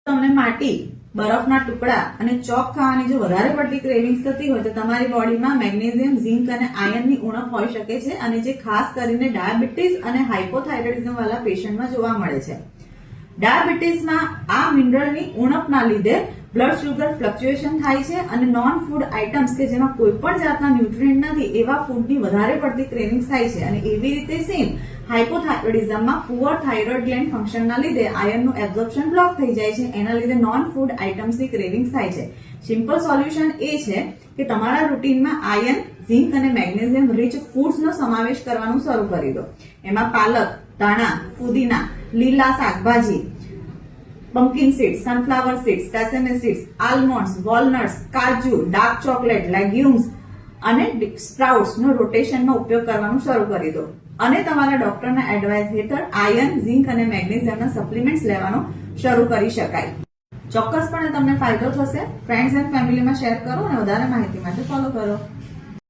તમને માટી, બરફના ટુકડા અને ચોક ખાવાની જો વધારે પડતી ક્રેવિંગ્સ થતી હોય તો તમારી બોડીમાં મેગ્નેશિયમ, ઝિંક અને આયર્નની ઉણપ હોઈ શકે છે અને જે ખાસ કરીને ડાયાબિટીસ અને હાઇપોથાઇરોઇડિઝમ વાળા પેશન્ટમાં જોવા મળે છે. ડાયાબિટીસમાં આ મિનરલની ઉણપના લીધે બ્લડ શુગર ફ્લક્ચ્યુએશન થાય છે અને નોન ફૂડ આઇટમ્સ કે જેમાં કોઈ પણ જાતના ન્યુટ્રિયન્ટ નથી એવા ફૂડની વધારે પડતી ક્રેવિંગ્સ થાય છે. અને એવી રીતે સેમ હાઇપોથાઇરોઇડિઝમમાં પુઅર થાઇરોઇડ ગ્લેન્ડ ફંક્શનના લીધે આયર્નનું એબ્ઝોર્પ્શન બ્લોક થઈ જાય છે. એના લીધે નોન ફૂડ આઇટમ્સની ક્રેવિંગ્સ થાય છે. સિમ્પલ સોલ્યુશન એ છે કે તમારા રૂટીનમાં આયર્ન, ઝિંક અને મેગ્નેશિયમ રીચ ફૂડ્સનો સમાવેશ કરવાનું શરૂ કરી દો. એમાં પાલક, ધાણા, ફુદીના, લીલા શાકભાજી, pumpkin seeds, sunflower seeds, sesame seeds, almonds, walnuts, કાજુ, ડાર્ક ચોકલેટ, લેગ્યુમ્સ અને સ્પ્રાઉટ્સનો રોટેશનમાં ઉપયોગ કરવાનું શરૂ કરી દો. અને તમારા ડોક્ટરના એડવાઇસ હેઠળ આયર્ન, ઝિંક અને મેગ્નેશિયમના સપ્લિમેન્ટ્સ લેવાનું શરૂ કરી શકાય. ચોક્કસપણે તમને ફાયદો થશે. ફ્રેન્ડ્સ એન્ડ ફેમિલીમાં શેર કરો અને વધારે માહિતી માટે ફોલો કરો.